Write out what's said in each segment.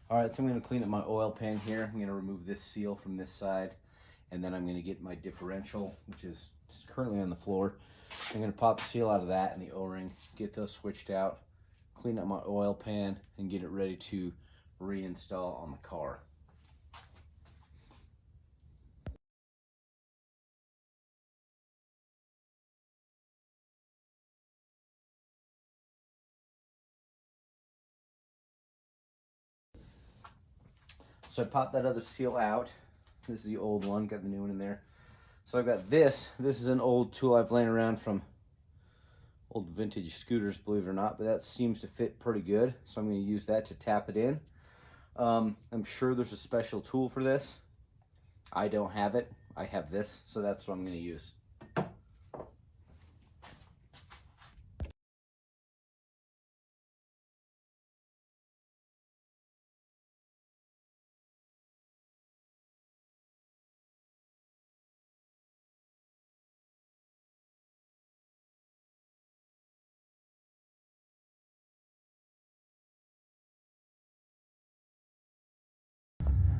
All right, so I'm going to clean up my oil pan here. I'm going to remove this seal from this side, and then I'm going to get my differential, which is currently on the floor. I'm going to pop the seal out of that and the O-ring, get those switched out, clean up my oil pan, and get it ready to reinstall on the car. So I popped that other seal out. This is the old one, got the new one in there. So I've got this. This is an old tool I've laying around from old vintage scooters, believe it or not, but that seems to fit pretty good. So I'm going to use that to tap it in. I'm sure there's a special tool for this. I don't have it. I have this, so that's what I'm going to use.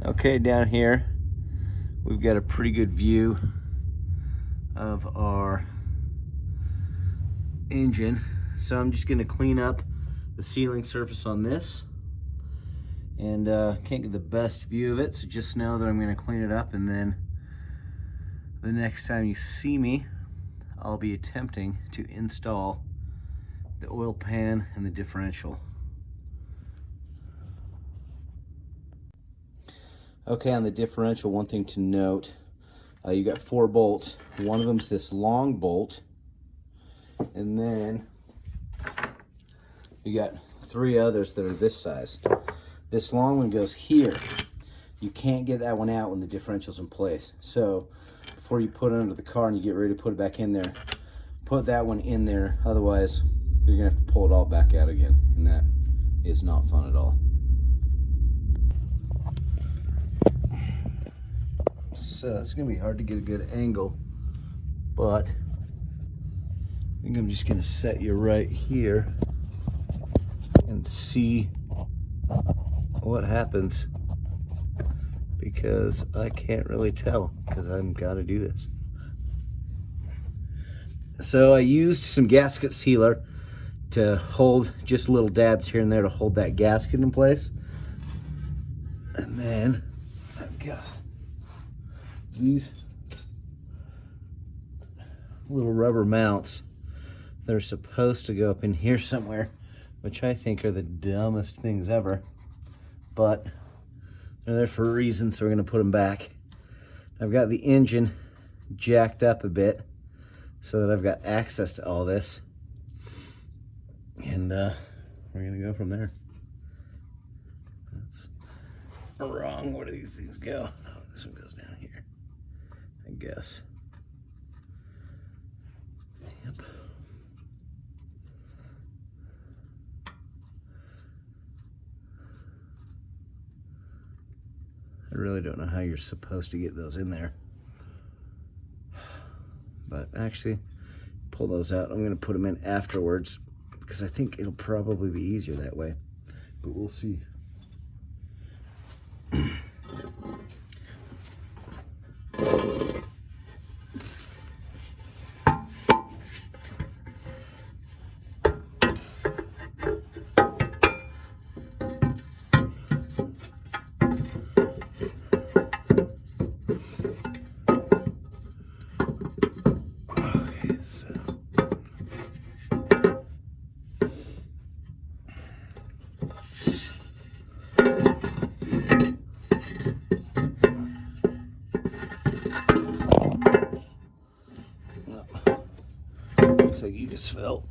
Okay, down here we've got a pretty good view of our engine. So I'm just going to clean up the sealing surface on this, and can't get the best view of it, so just know that I'm going to clean it up, and then the next time you see me, I'll be attempting to install the oil pan and the differential. Okay, on the differential, one thing to note, you got 4 bolts. One of them's this long bolt, and then you got 3 others that are this size. This long one goes here. You can't get that one out when the differential's in place. So before you put it under the car and you get ready to put it back in there, put that one in there. Otherwise, you're gonna have to pull it all back out again, and that is not fun at all. So it's gonna be hard to get a good angle, but I think I'm just gonna set you right here and see what happens, because I can't really tell because I've got to do this. So I used some gasket sealer to hold just little dabs here and there to hold that gasket in place, and then I've got these little rubber mounts that are supposed to go up in here somewhere, which I think are the dumbest things ever, but they're there for a reason, so we're going to put them back. I've got the engine jacked up a bit so that I've got access to all this, and we're going to go from there. That's wrong. Where do these things go? Oh, this one goes down here, I guess. Yep. I really don't know how you're supposed to get those in there, but actually pull those out. I'm going to put them in afterwards because I think it'll probably be easier that way, but we'll see. Looks like you just fell.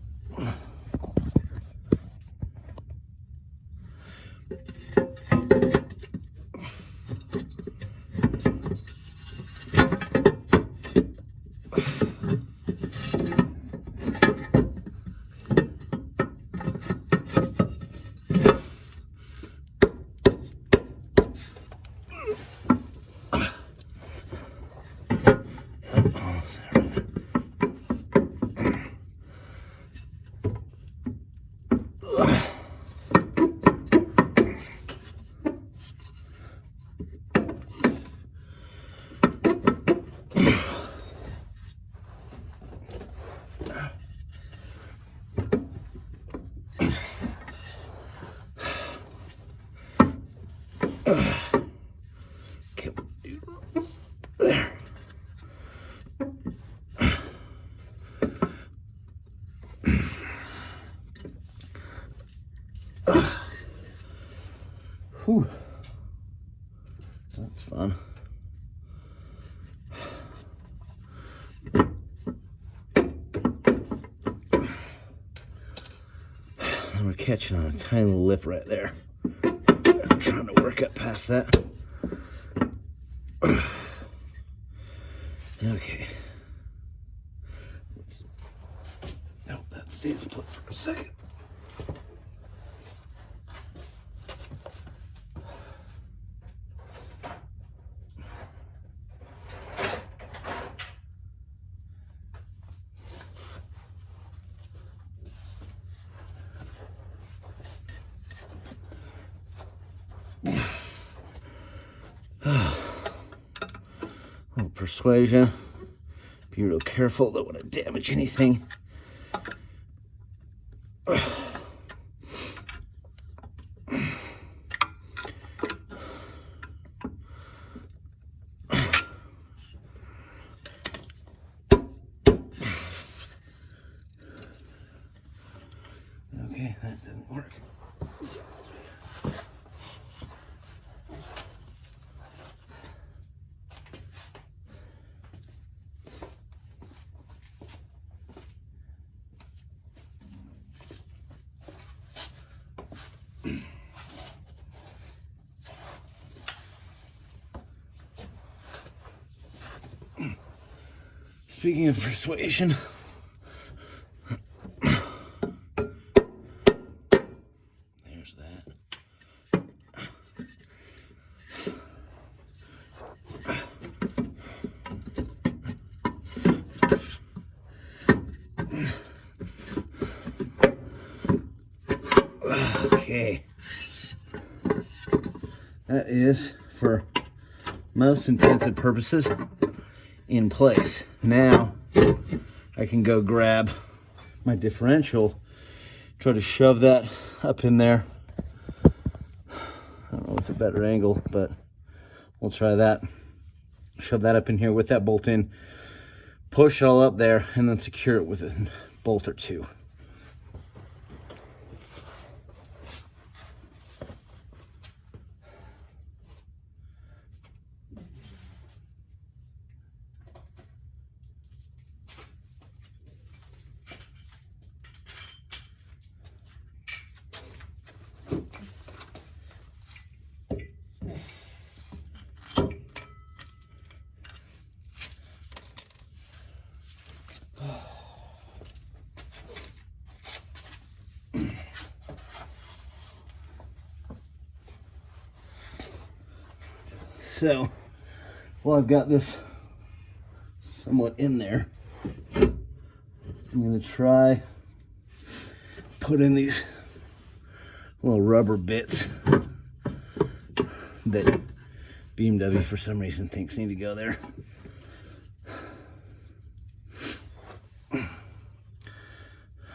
Come on, dude. There. Whew. That's fun. We're catching on a tiny little lip right there. I'm trying to work up past that. Okay. No, that stays put for a second. Little persuasion. Be real careful, don't want to damage anything. Okay, that didn't work. Speaking of persuasion, there's that. Okay. That is, for most intents and purposes, in place. Now I can go grab my differential, try to shove that up in there. I don't know what's a better angle, but we'll try that. Shove that up in here with that bolt in, push it all up there, and then secure it with a bolt or two. So, well, I've got this somewhat in there. I'm going to try put in these little rubber bits that BMW for some reason thinks need to go there.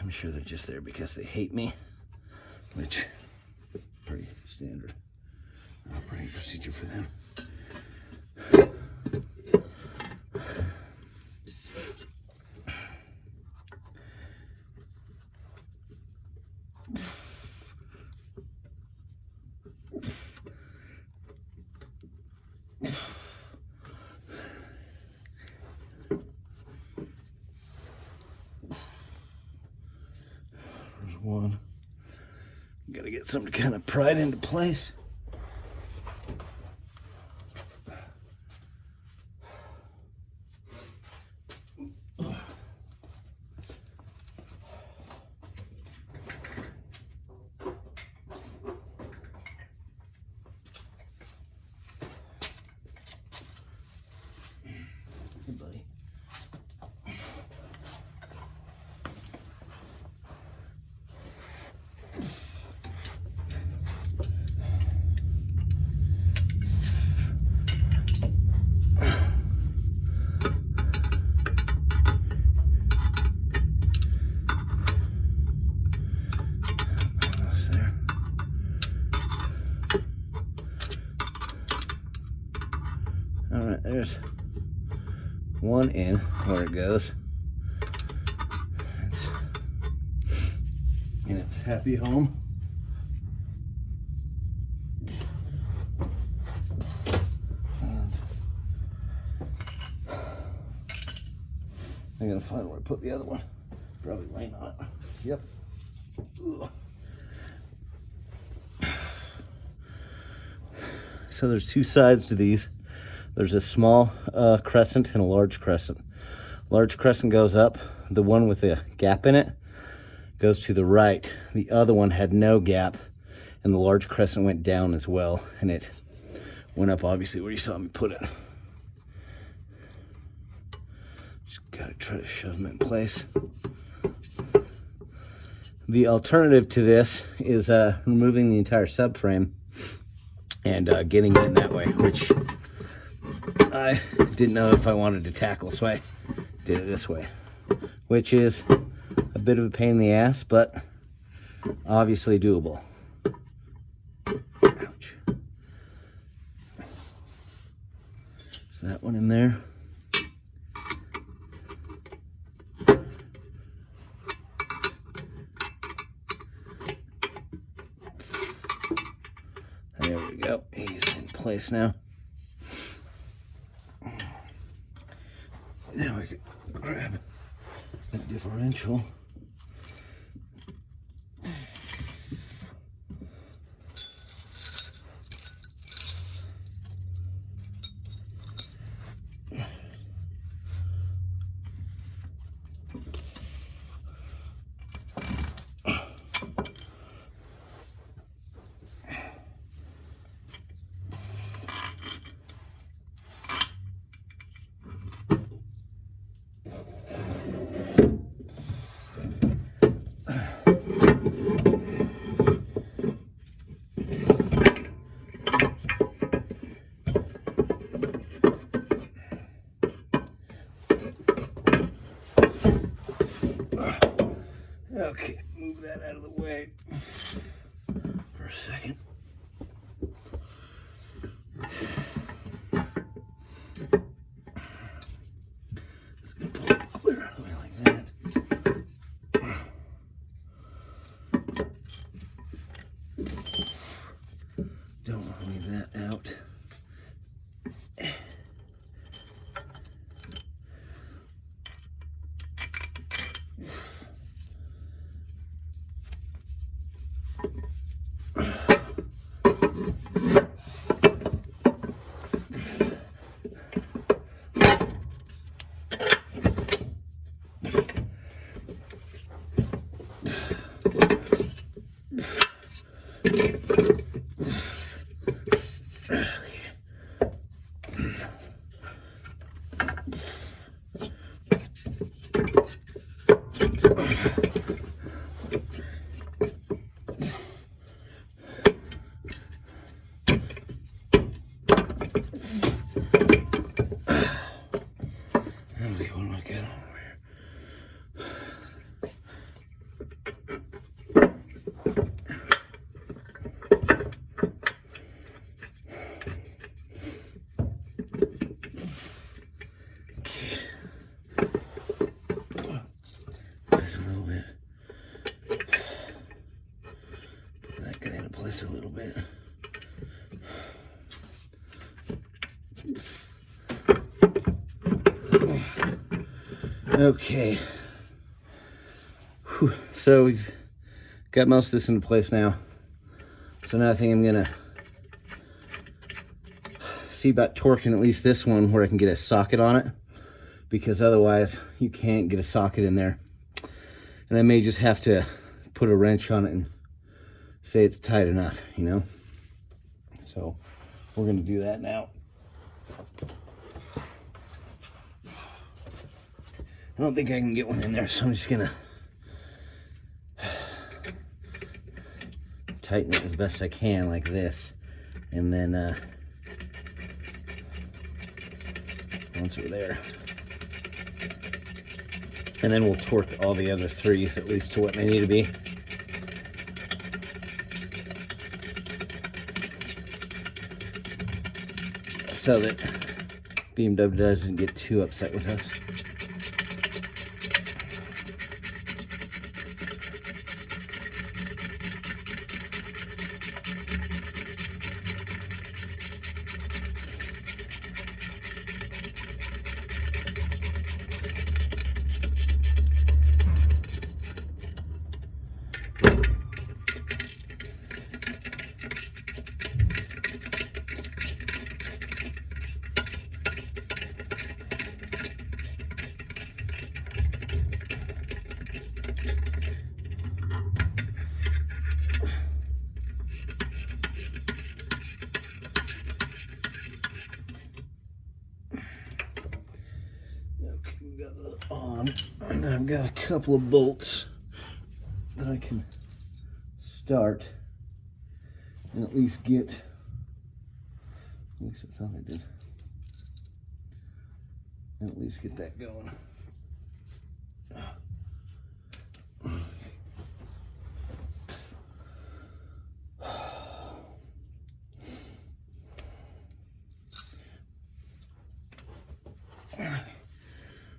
I'm sure they're just there because they hate me, which is pretty standard operating procedure for them. There's one. Gotta get something to kind of pry it into place. Hey, buddy. Almost there. All right, there's one in where it goes. It's in its happy home. I gotta find where I put the other one. Probably laying on it. Yep. Ugh. So there's two sides to these. There's a small crescent and a large crescent. Large crescent goes up. The one with the gap in it goes to the right. The other one had no gap, and the large crescent went down as well, and it went up obviously where you saw me put it. Just gotta try to shove them in place. The alternative to this is removing the entire subframe and getting it in that way, which I didn't know if I wanted to tackle, so I did it this way, which is a bit of a pain in the ass, but obviously doable. Ouch. Is that one in there? There we go. He's in place now. Now I can grab that differential. Okay, move that out of the way for a second. Just gonna pull it clear out of the way like that. Don't want to leave that out. A little bit. Okay. Whew. So we've got most of this into place now. So now I think I'm gonna see about torquing at least this one where I can get a socket on it, because otherwise you can't get a socket in there. And I may just have to put a wrench on it and say it's tight enough, you know? So we're gonna do that now. I don't think I can get one in there, so I'm just gonna tighten it as best I can like this. And then once we're there, and then we'll torque all the other threes at least to what they need to be. So that BMW doesn't get too upset with us. On, and then I've got a couple of bolts that I can start and at least get, at least I thought I did, and at least get that going.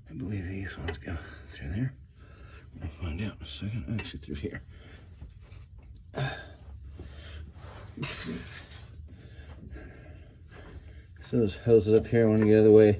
I believe these ones go through there. I'll find out in a second. Actually, through here. So those hoses up here, I want to get out of the way.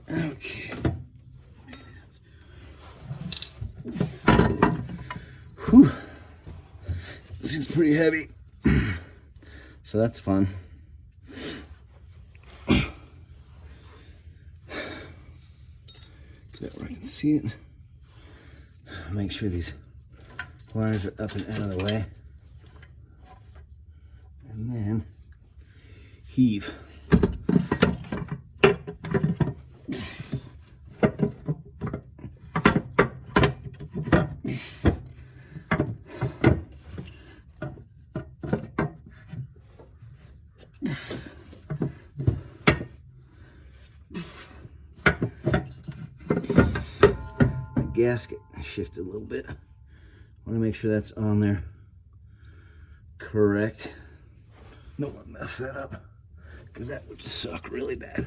Okay. Whew. Seems pretty heavy. So that's fun. Get that where I can see it. Make sure these wires are up and out of the way. And then heave. Gasket shifted a little bit. I want to make sure that's on there correct. Don't want to mess that up because that would suck really bad.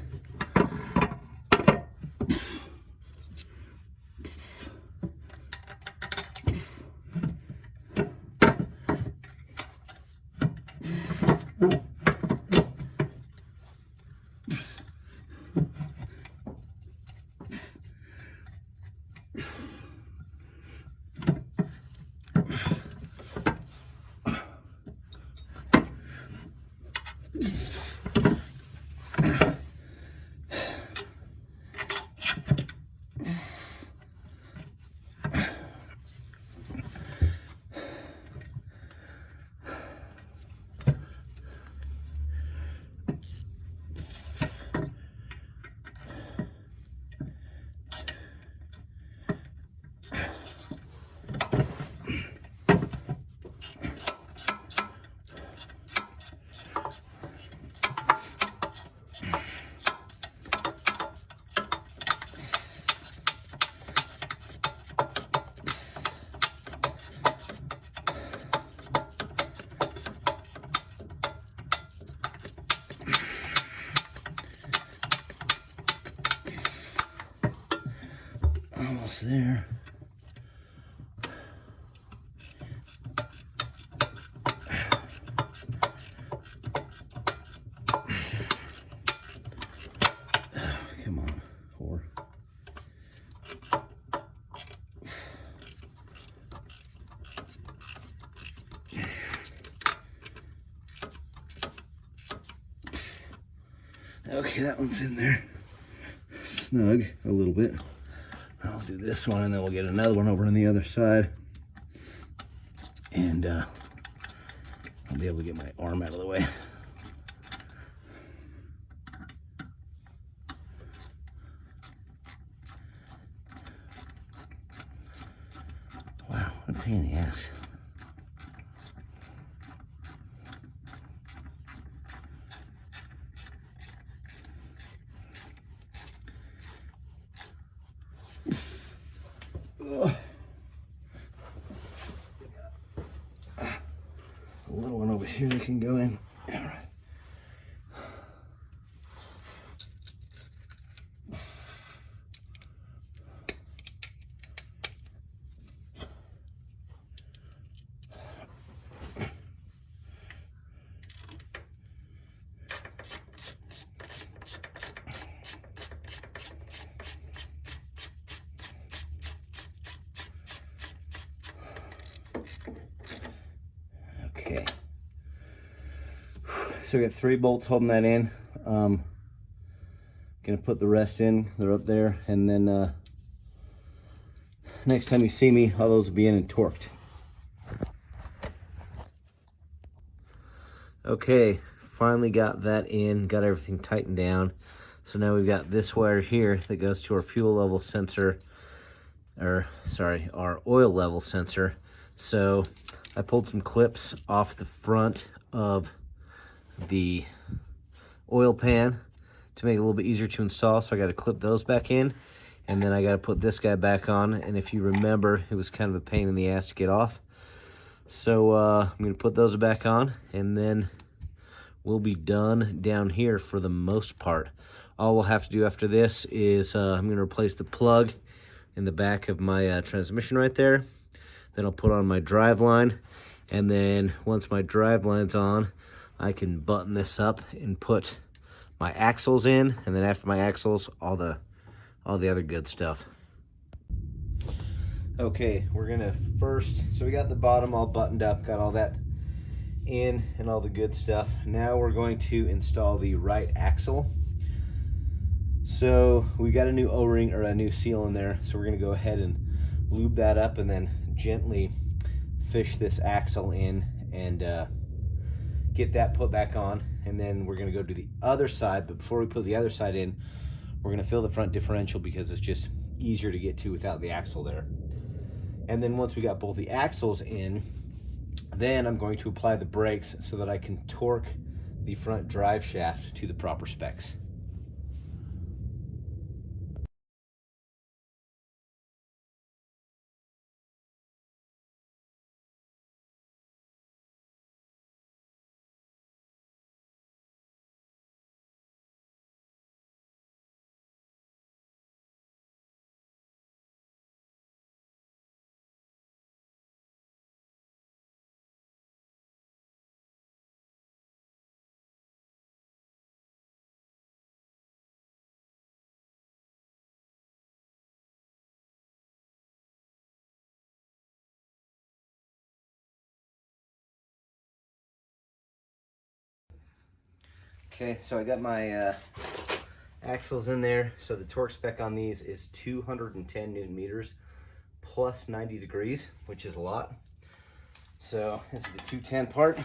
Almost there. Come on, whore. Okay, that one's in there. Snug a little bit. I'll do this one and then we'll get another one over on the other side. And I'll be able to get my arm out of the way. Wow, what a pain in the ass. Ugh. A little one over here that can go in. All right. Okay. So we got 3 bolts holding that in. Gonna put the rest in. They're up there, and then next time you see me, all those will be in and torqued. Okay, finally got that in, got everything tightened down. So now we've got this wire here that goes to our fuel level sensor, or sorry, our oil level sensor. So I pulled some clips off the front of the oil pan to make it a little bit easier to install. So I got to clip those back in, and then I got to put this guy back on. And if you remember, it was kind of a pain in the ass to get off. So I'm going to put those back on, and then we'll be done down here for the most part. All we'll have to do after this is I'm going to replace the plug in the back of my transmission right there. Then I'll put on my drive line, and then once my drive line's on, I can button this up and put my axles in, and then after my axles, all the other good stuff. Okay, we're gonna first, so we got the bottom all buttoned up, got all that in and all the good stuff. Now we're going to install the right axle. So we got a new O-ring, or a new seal in there, so we're gonna go ahead and lube that up and then gently fish this axle in and get that put back on. And then we're gonna go to the other side, but before we put the other side in, we're gonna fill the front differential because it's just easier to get to without the axle there. And then once we got both the axles in, then I'm going to apply the brakes so that I can torque the front drive shaft to the proper specs. Okay, so I got my axles in there. So the torque spec on these is 210 Newton meters plus 90 degrees, which is a lot. So this is the 210 part.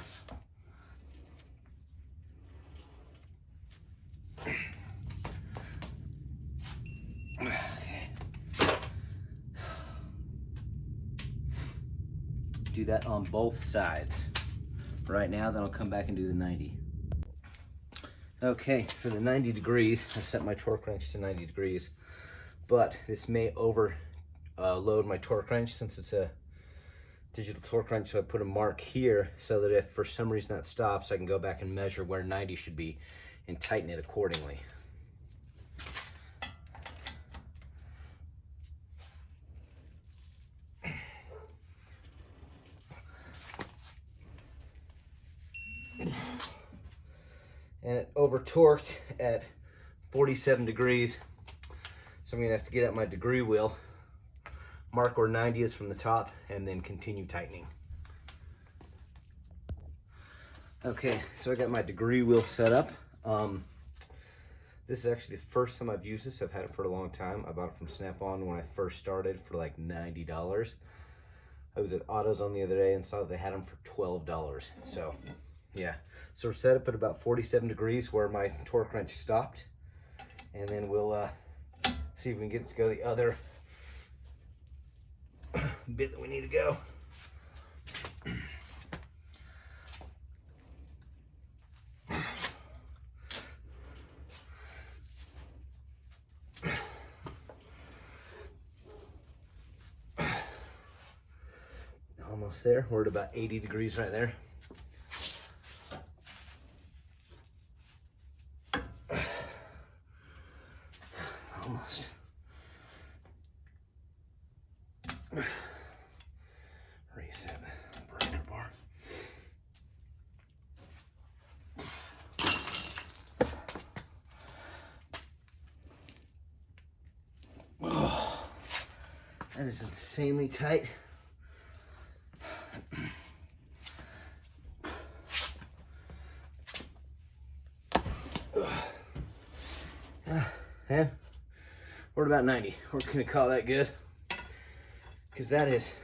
Okay. Do that on both sides. Right now, then I'll come back and do the 90. Okay, for the 90 degrees, I've set my torque wrench to 90 degrees, but this may overload my torque wrench since it's a digital torque wrench, so I put a mark here so that if for some reason that stops, I can go back and measure where 90 should be and tighten it accordingly. And it over torqued at 47 degrees. So I'm gonna have to get out my degree wheel, mark where 90 is from the top, and then continue tightening. Okay, so I got my degree wheel set up. This is actually the first time I've used this. I've had it for a long time. I bought it from Snap-on when I first started for like $90. I was at AutoZone the other day and saw that they had them for $12. So, yeah. So we're set up at about 47 degrees where my torque wrench stopped. And then we'll see if we can get it to go the other bit that we need to go. Almost there. We're at about 80 degrees right there. Almost. Reset the breaker bar. Oh, that is insanely tight. And we're at about 90. We're gonna call that good, because that is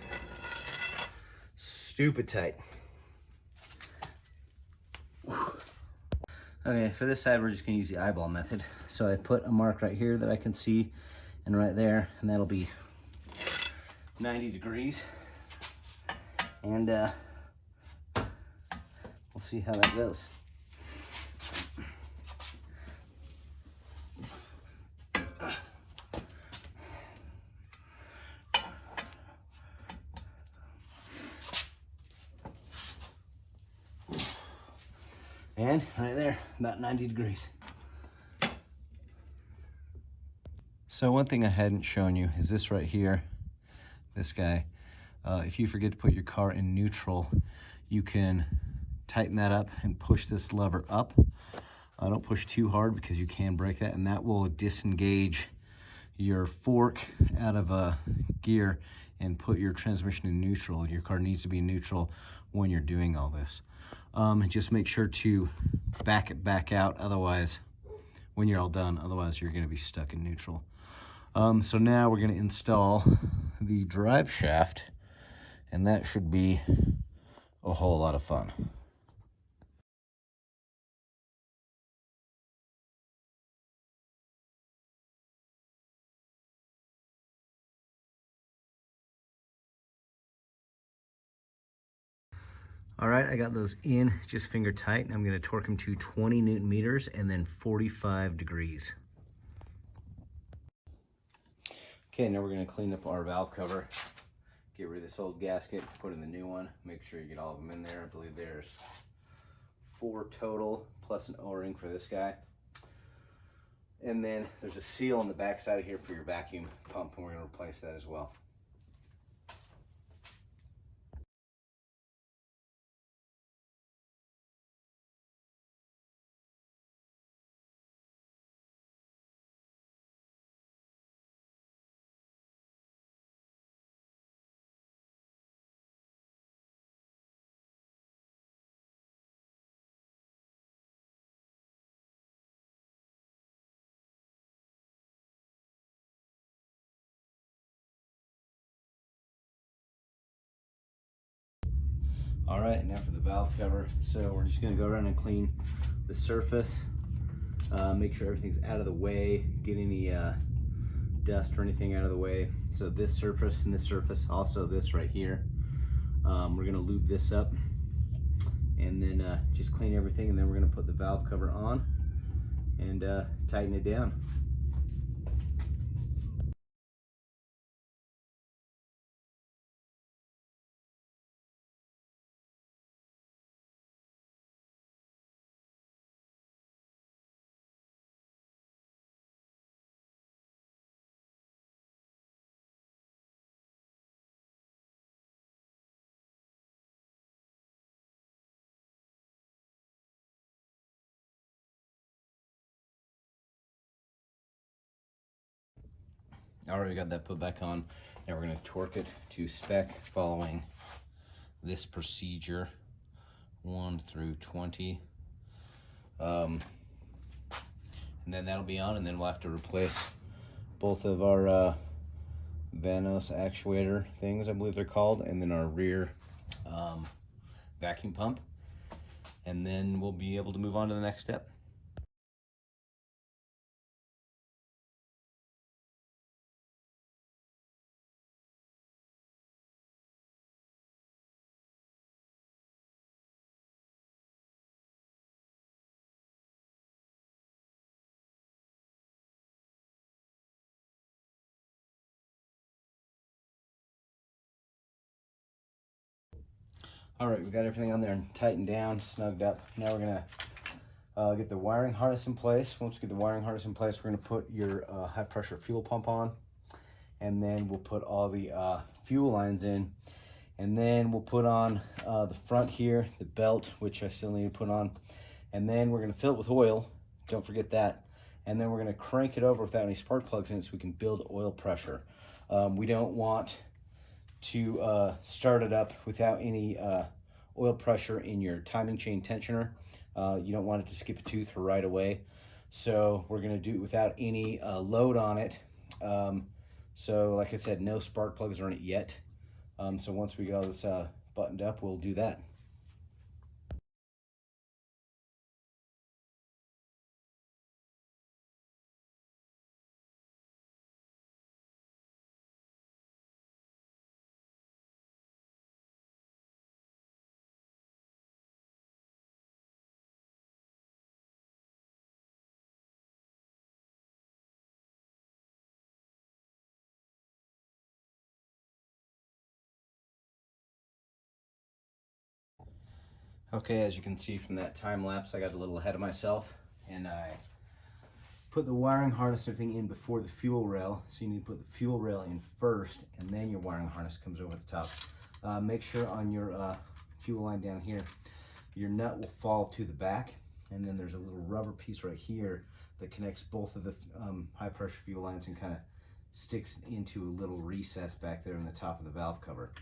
stupid tight. Okay, for this side, we're just gonna use the eyeball method. So I put a mark right here that I can see, and right there, and that'll be 90 degrees. And we'll see how that goes. And right there, about 90 degrees. So one thing I hadn't shown you is this right here, this guy. If you forget to put your car in neutral, you can tighten that up and push this lever up. Don't push too hard because you can break that, and that will disengage your fork out of a gear and put your transmission in neutral. Your car needs to be neutral when you're doing all this. And just make sure to back it back out, otherwise, when you're all done, otherwise you're gonna be stuck in neutral. So now we're gonna install the drive shaft, and that should be a whole lot of fun. All right, I got those in just finger tight, and I'm gonna torque them to 20 Newton meters and then 45 degrees. Okay, now we're gonna clean up our valve cover, get rid of this old gasket, put in the new one, make sure you get all of them in there. I believe there's 4 total, plus an O-ring for this guy. And then there's a seal on the back side of here for your vacuum pump, and we're gonna replace that as well. All right, now for the valve cover. So we're just gonna go around and clean the surface, make sure everything's out of the way, get any dust or anything out of the way. So this surface and this surface, also this right here. We're gonna lube this up and then just clean everything, and then we're gonna put the valve cover on and tighten it down. Already got that put back on. Now we're going to torque it to spec following this procedure, 1 through 20. And then that'll be on, and then we'll have to replace both of our Vanos actuator things, I believe they're called, and then our rear vacuum pump. And then we'll be able to move on to the next step. All right, we got everything on there and tightened down, snugged up. Now we're gonna get the wiring harness in place. Once we get the wiring harness in place, we're gonna put your high pressure fuel pump on, and then we'll put all the fuel lines in, and then we'll put on the front here, the belt, which I still need to put on, and then we're gonna fill it with oil. Don't forget that. And then we're gonna crank it over without any spark plugs in it so we can build oil pressure. We don't want to start it up without any oil pressure in your timing chain tensioner. You don't want it to skip a tooth right away. So we're gonna do it without any load on it. So like I said, no spark plugs are in it yet. So once we get all this buttoned up, we'll do that. Okay, as you can see from that time lapse, I got a little ahead of myself, and I put the wiring harness and everything in before the fuel rail. So you need to put the fuel rail in first, and then your wiring harness comes over the top. Make sure on your fuel line down here, your nut will fall to the back, and then there's a little rubber piece right here that connects both of the high pressure fuel lines and kind of sticks into a little recess back there in the top of the valve cover.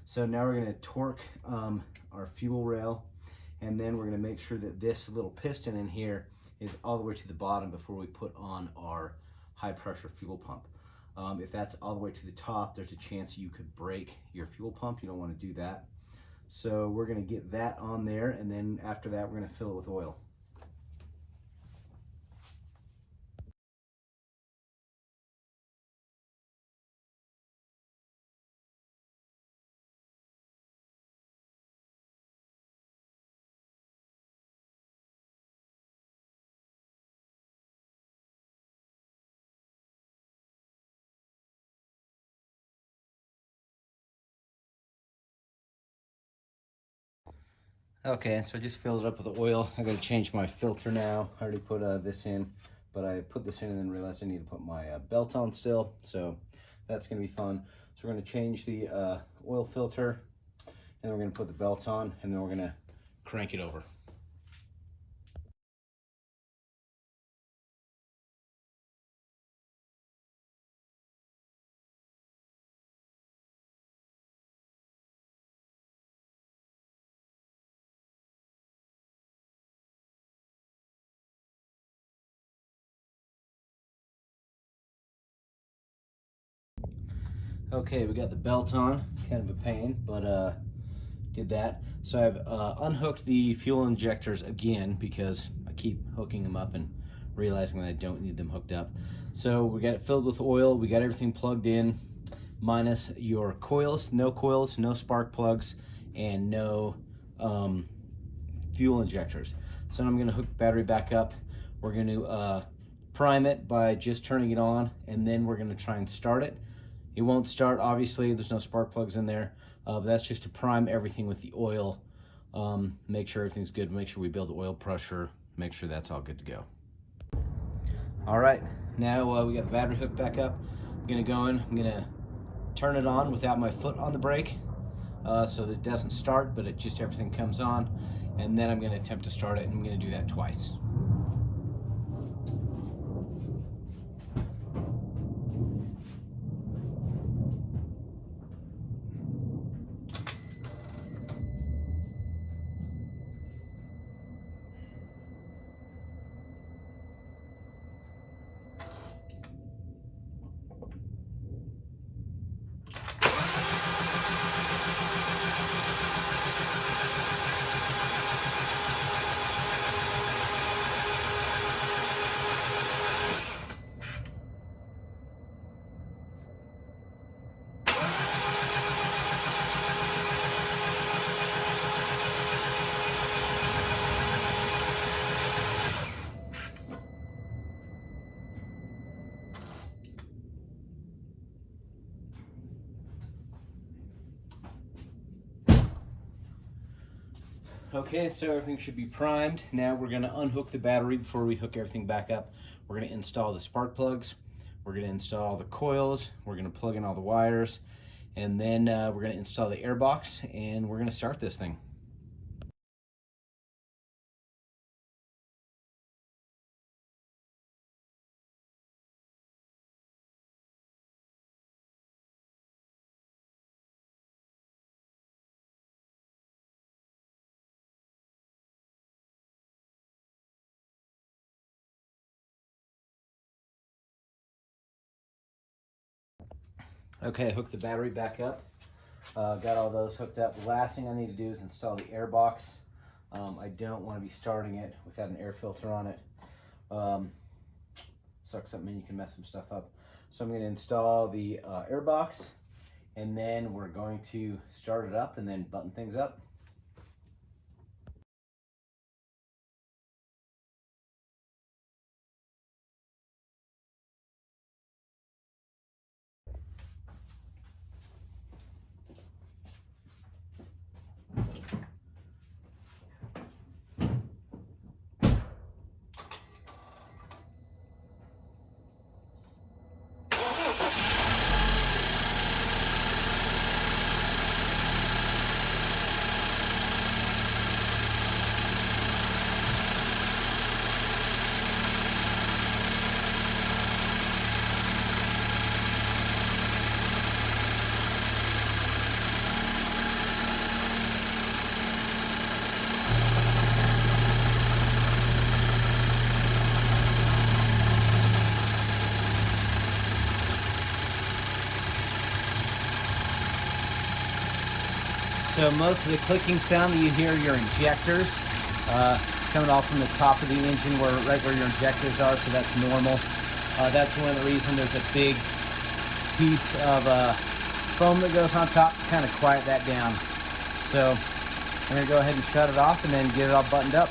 So now we're going to torque our fuel rail, and then we're going to make sure that this little piston in here is all the way to the bottom before we put on our high pressure fuel pump. If that's all the way to the top, there's a chance you could break your fuel pump. You don't want to do that. So we're going to get that on there, and then after that we're going to fill it with oil. Okay, so I just filled it up with oil. I gotta change my filter now. I already put this in, but I put this in and then realized I need to put my belt on still, so that's gonna be fun. So we're gonna change the oil filter, and then we're gonna put the belt on, and then we're gonna crank it over. Okay, we got the belt on, kind of a pain, but did that. So I've unhooked the fuel injectors again because I keep hooking them up and realizing that I don't need them hooked up. So we got it filled with oil, we got everything plugged in, minus your coils, no spark plugs, and no fuel injectors. So I'm gonna hook the battery back up. We're gonna prime it by just turning it on, and then we're gonna try and start it. It won't start, obviously, there's no spark plugs in there, but that's just to prime everything with the oil, make sure everything's good, make sure we build oil pressure, make sure that's all good to go. All right, now we got the battery hooked back up. I'm gonna go in, I'm gonna turn it on without my foot on the brake, so that it doesn't start, but it just everything comes on, and then I'm gonna attempt to start it, and I'm gonna do that twice. Okay, so everything should be primed. Now we're going to unhook the battery before we hook everything back up. We're going to install the spark plugs. We're going to install the coils. We're going to plug in all the wires. And then we're going to install the air box, and we're going to start this thing. Okay, hook the battery back up. Got all those hooked up. The last thing I need to do is install the air box. I don't want to be starting it without an air filter on it. Sucks something in, you can mess some stuff up. So I'm going to install the air box, and then we're going to start it up and then button things up. So most of the clicking sound that you hear are your injectors. It's coming off from the top of the engine, right where your injectors are, so that's normal. That's one of the reasons there's a big piece of foam that goes on top to kind of quiet that down. So I'm going to go ahead and shut it off and then get it all buttoned up.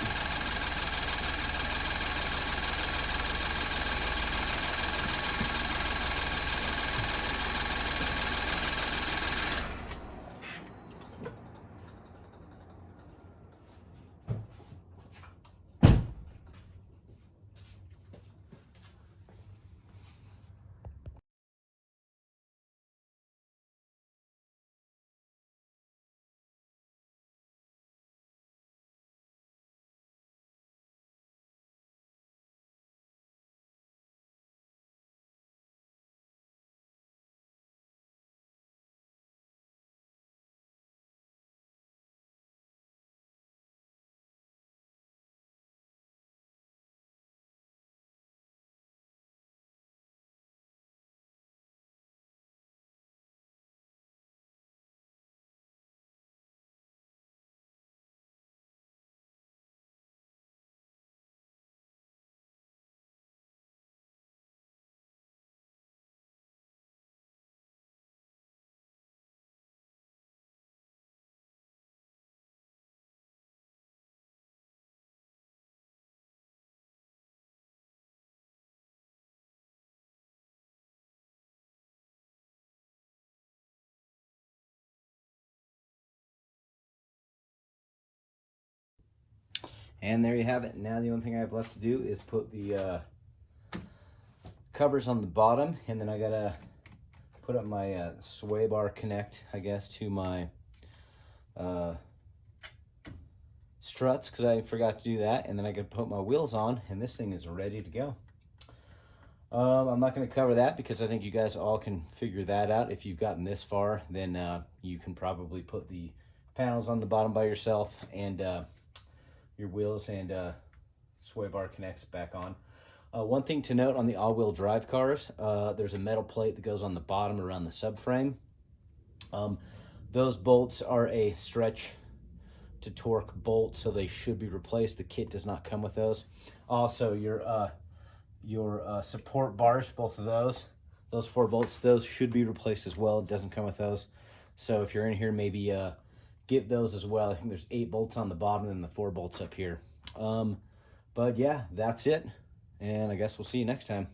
And there you have it. Now the only thing I have left to do is put the covers on the bottom, and then I gotta put up my sway bar connect, I guess, to my struts, because I forgot to do that, and then I could put my wheels on, and this thing is ready to go. I'm not going to cover that because I think you guys all can figure that out. If you've gotten this far, then you can probably put the panels on the bottom by yourself, and your wheels and sway bar connects back on. One thing to note on the all-wheel drive cars, there's a metal plate that goes on the bottom around the subframe. Those bolts are a stretch to torque bolt, so they should be replaced. The kit does not come with those. Also, your support bars, both of those 4 bolts, those should be replaced as well. It doesn't come with those. So if you're in here, maybe get those as well. I think there's 8 bolts on the bottom and the 4 bolts up here. But yeah, that's it. And I guess we'll see you next time.